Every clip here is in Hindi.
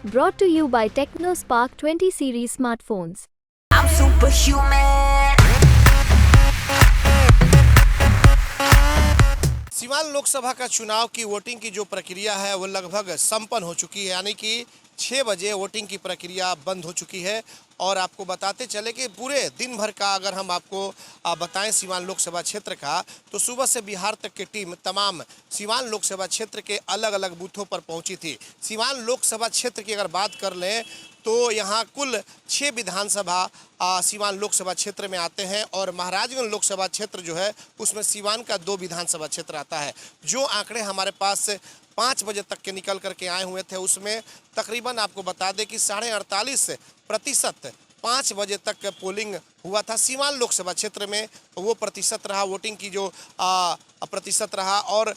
Brought to you by TechnoSpark 20 series smartphones. I'm superhuman. Siwan Lok Sabha का चुनाव की वोटिंग की जो प्रक्रिया है वो लगभग संपन्न हो चुकी है, यानी कि 6 बजे वोटिंग की प्रक्रिया बंद हो चुकी है। और आपको बताते चले कि पूरे दिन भर का अगर हम आपको बताएं सीवान लोकसभा क्षेत्र का, तो सुबह से बिहार तक की टीम तमाम सीवान लोकसभा क्षेत्र के अलग अलग बूथों पर पहुंची थी। सीवान लोकसभा क्षेत्र की अगर बात कर लें तो यहाँ कुल 6 विधानसभा सीवान लोकसभा क्षेत्र में आते हैं और महाराजगंज लोकसभा क्षेत्र जो है उसमें सीवान का 2 विधानसभा क्षेत्र आता है। जो आंकड़े हमारे पास 5 बजे तक के निकल करके आए हुए थे उसमें तकरीबन आपको बता दें कि 48% 5 बजे तक पोलिंग हुआ था। सीवान लोकसभा क्षेत्र में वो प्रतिशत रहा, वोटिंग की जो प्रतिशत रहा। और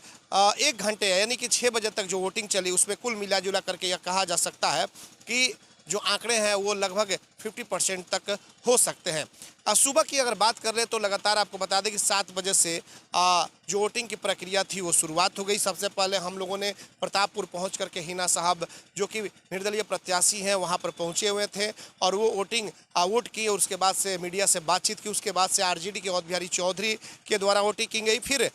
1 घंटे यानी कि 6 बजे तक जो वोटिंग चली उसमें कुल मिला जुला करके यह कहा जा सकता है कि जो आंकड़े हैं वो लगभग 50% तक हो सकते हैं। सुबह की अगर बात कर ले तो लगातार आपको बता दें कि 7 बजे से जो वोटिंग की प्रक्रिया थी वो शुरुआत हो गई। सबसे पहले हम लोगों ने प्रतापपुर पहुंच करके हिना साहब जो कि निर्दलीय प्रत्याशी हैं वहां पर पहुंचे हुए थे और वो वोट की और उसके बाद से मीडिया से बातचीत की। उसके बाद से आरजेडी के औध बिहारी चौधरी के द्वारा वोटिंग की गई। फिर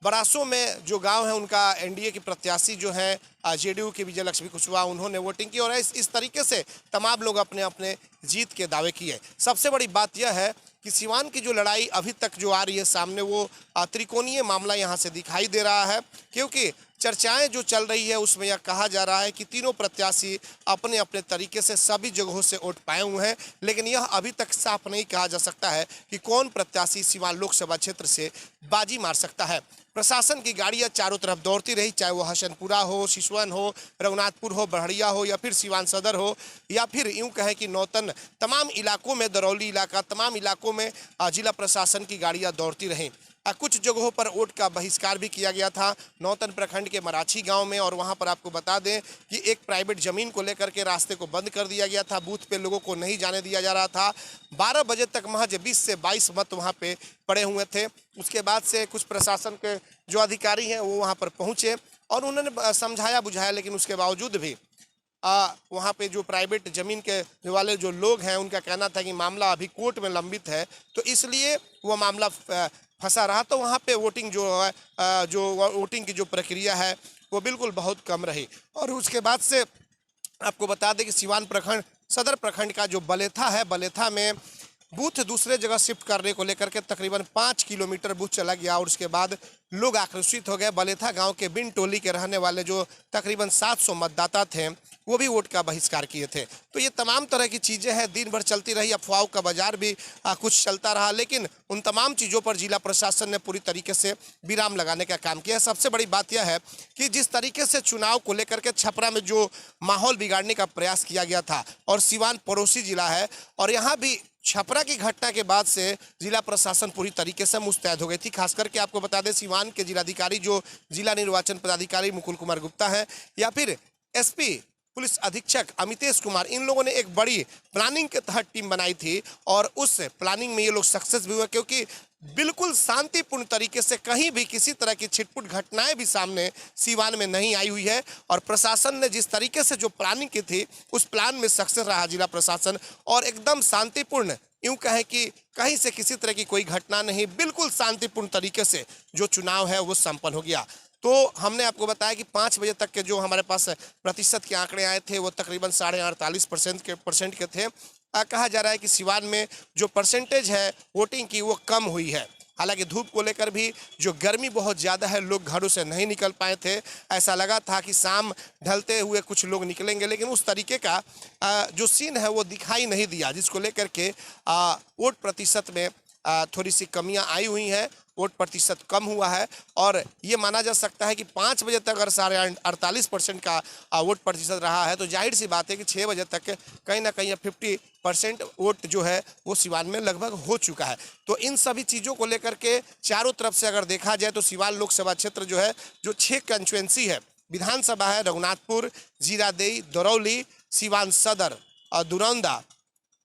बरासों में जो गांव है उनका एनडीए की प्रत्याशी जो है जेडीयू की विजय लक्ष्मी कुशवाहा, उन्होंने वोटिंग की और इस तरीके से तमाम लोग अपने अपने जीत के दावे किए। सबसे बड़ी बात यह है कि सीवान की जो लड़ाई अभी तक जो आ रही है सामने वो त्रिकोणीय मामला यहाँ से दिखाई दे रहा है, क्योंकि चर्चाएं जो चल रही है उसमें यह कहा जा रहा है कि तीनों प्रत्याशी अपने अपने तरीके से सभी जगहों से वोट पाए हुए हैं, लेकिन यह अभी तक साफ नहीं कहा जा सकता है कि कौन प्रत्याशी सीवान लोकसभा क्षेत्र से बाजी मार सकता है। प्रशासन की गाड़ियां चारों तरफ दौड़ती रही, चाहे वो हसनपुरा हो, सिसवन हो, रघुनाथपुर हो, बड़हरिया हो या फिर सीवान सदर हो या फिर यूं कहें कि नौतन, तमाम इलाकों में, दरौली इलाका, तमाम इलाकों में जिला प्रशासन की गाड़ियां दौड़ती रहीं। कुछ जगहों पर वोट का बहिष्कार भी किया गया था। नौतन प्रखंड के मराठी गांव में, और वहां पर आपको बता दें कि एक प्राइवेट जमीन को लेकर के रास्ते को बंद कर दिया गया था, बूथ पे लोगों को नहीं जाने दिया जा रहा था। 12 बजे तक महज 20 से 22 मत वहां पे पड़े हुए थे। उसके बाद से कुछ प्रशासन के जो अधिकारी हैं वो वहाँ पर पहुँचे और उन्होंने समझाया बुझाया, लेकिन उसके बावजूद भी वहाँ पे जो प्राइवेट ज़मीन के वाले जो लोग हैं उनका कहना था कि मामला अभी कोर्ट में लंबित है, तो इसलिए वो मामला फंसा रहा। तो वहाँ पे वोटिंग जो है जो वोटिंग की जो प्रक्रिया है वो बिल्कुल बहुत कम रही। और उसके बाद से आपको बता दें कि सीवान प्रखंड, सदर प्रखंड का जो बलेथा है, बलेथा में बूथ दूसरे जगह शिफ्ट करने को लेकर के तकरीबन 5 किलोमीटर बूथ चला गया और उसके बाद लोग आक्रोशित हो गए। बलेथा गांव के बिन टोली के रहने वाले जो तकरीबन 700 मतदाता थे वो भी वोट का बहिष्कार किए थे। तो ये तमाम तरह की चीज़ें हैं, दिन भर चलती रही। अफवाहों का बाजार भी कुछ चलता रहा, लेकिन उन तमाम चीज़ों पर जिला प्रशासन ने पूरी तरीके से विराम लगाने का काम किया। सबसे बड़ी बात यह है कि जिस तरीके से चुनाव को लेकर के छपरा में जो माहौल बिगाड़ने का प्रयास किया गया था, और सीवान पड़ोसी जिला है और यहाँ भी छपरा की घटना के बाद से जिला प्रशासन पूरी तरीके से मुस्तैद हो गई थी। खास करके आपको बता दें सीवान के जिलाधिकारी जो जिला निर्वाचन पदाधिकारी मुकुल कुमार गुप्ता हैं या फिर एसपी पुलिस अधीक्षक अमितेश कुमार, इन लोगों ने एक बड़ी प्लानिंग के तहत टीम बनाई थी और उस प्लानिंग में ये लोग सक्सेस भी हुए, क्योंकि बिल्कुल शांतिपूर्ण तरीके से कहीं भी किसी तरह की छिटपुट घटनाएं भी सामने सीवान में नहीं आई हुई है। और प्रशासन ने जिस तरीके से जो प्लानिंग की थी उस प्लान में सक्सेस रहा जिला प्रशासन, और एकदम शांतिपूर्ण, यूं कहें कि कहीं से किसी तरह की कोई घटना नहीं, बिल्कुल शांतिपूर्ण तरीके से जो चुनाव है वो संपन्न हो गया। तो हमने आपको बताया कि 5 बजे तक के जो हमारे पास प्रतिशत के आंकड़े आए थे वो तकरीबन 48% के थे। कहा जा रहा है कि सीवान में जो परसेंटेज है वोटिंग की वो कम हुई है। हालांकि धूप को लेकर भी जो गर्मी बहुत ज़्यादा है, लोग घरों से नहीं निकल पाए थे। ऐसा लगा था कि शाम ढलते हुए कुछ लोग निकलेंगे, लेकिन उस तरीके का जो सीन है वो दिखाई नहीं दिया, जिसको लेकर के वोट प्रतिशत में थोड़ी सी कमियां आई हुई हैं, वोट प्रतिशत कम हुआ है। और ये माना जा सकता है कि 5 बजे तक अगर 48% का वोट प्रतिशत रहा है तो जाहिर सी बात है कि 6 बजे तक कहीं ना कहीं 50% वोट जो है वो सीवान में लगभग हो चुका है। तो इन सभी चीज़ों को लेकर के चारों तरफ से अगर देखा जाए तो सीवान लोकसभा क्षेत्र जो है, जो 6 कंस्टिट्यूएंसी है, विधानसभा है रघुनाथपुर, जीरादेई, दरौली, सीवान सदर और दुरौंदा,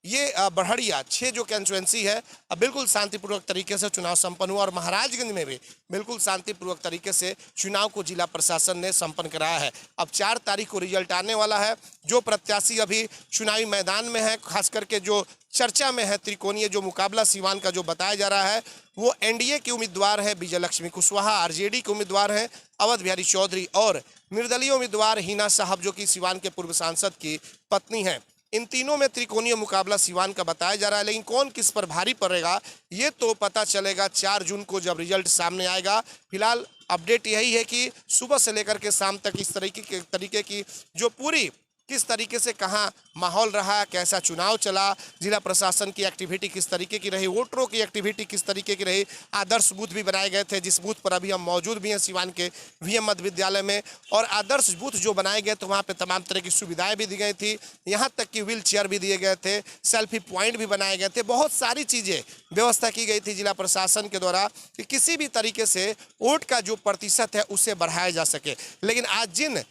ये बढ़िया 6 जो कंस्टिट्यूएंसी है बिल्कुल शांतिपूर्वक तरीके से चुनाव संपन्न हुआ और महाराजगंज में भी बिल्कुल शांतिपूर्वक तरीके से चुनाव को जिला प्रशासन ने संपन्न कराया है। अब 4 तारीख को रिजल्ट आने वाला है। जो प्रत्याशी अभी चुनावी मैदान में है, खास करके जो चर्चा में है, त्रिकोणीय जो मुकाबला सीवान का जो बताया जा रहा है, वो एनडीए के उम्मीदवार है विजय लक्ष्मी कुशवाहा, आरजेडी के उम्मीदवार हैं अवध बिहारी चौधरी और निर्दलीय उम्मीदवार हिना साहब जो कि सीवान के पूर्व सांसद की पत्नी हैं। इन तीनों में त्रिकोणीय मुकाबला सीवान का बताया जा रहा है, लेकिन कौन किस पर भारी पड़ेगा ये तो पता चलेगा 4 जून को जब रिजल्ट सामने आएगा। फिलहाल अपडेट यही है कि सुबह से लेकर के शाम तक इस तरीके की जो पूरी किस तरीके से कहाँ माहौल रहा, कैसा चुनाव चला, जिला प्रशासन की एक्टिविटी किस तरीके की रही, वोटरों की एक्टिविटी किस तरीके की रही। आदर्श बूथ भी बनाए गए थे, जिस बूथ पर अभी हम मौजूद भी हैं सीवान के वीएम मध्य विद्यालय में, और आदर्श बूथ जो बनाए गए तो वहाँ पे तमाम तरह की सुविधाएं भी दी गई थी, यहाँ तक कि व्हील चेयर भी दिए गए थे, सेल्फी पॉइंट भी बनाए गए थे, बहुत सारी चीज़ें व्यवस्था की गई थी जिला प्रशासन के द्वारा कि किसी भी तरीके से वोट का जो प्रतिशत है उसे बढ़ाया जा सके। लेकिन आज जिन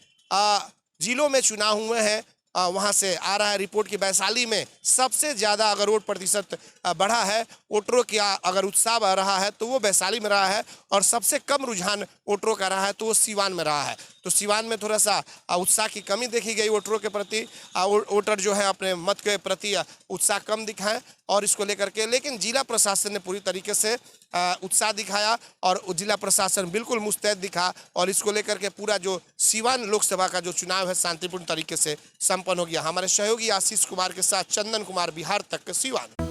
जिलों में चुनाव हुए हैं वहाँ से आ रहा है रिपोर्ट की वैशाली में सबसे ज़्यादा अगर वोट प्रतिशत बढ़ा है, वोटरों का अगर उत्साह रहा है तो वो वैशाली में रहा है, और सबसे कम रुझान वोटरों का रहा है तो वो सीवान में रहा है। तो सीवान में थोड़ा सा उत्साह की कमी देखी गई वोटरों के प्रति, वोटर जो है अपने मत के प्रति उत्साह कम दिखाएं और इसको लेकर के, लेकिन जिला प्रशासन ने पूरी तरीके से उत्साह दिखाया और जिला प्रशासन बिल्कुल मुस्तैद दिखा और इसको लेकर के पूरा जो सीवान लोकसभा का जो चुनाव है शांतिपूर्ण तरीके से संपन्न हो गया। हमारे सहयोगी आशीष कुमार के साथ चंदन कुमार, बिहार तक सीवान।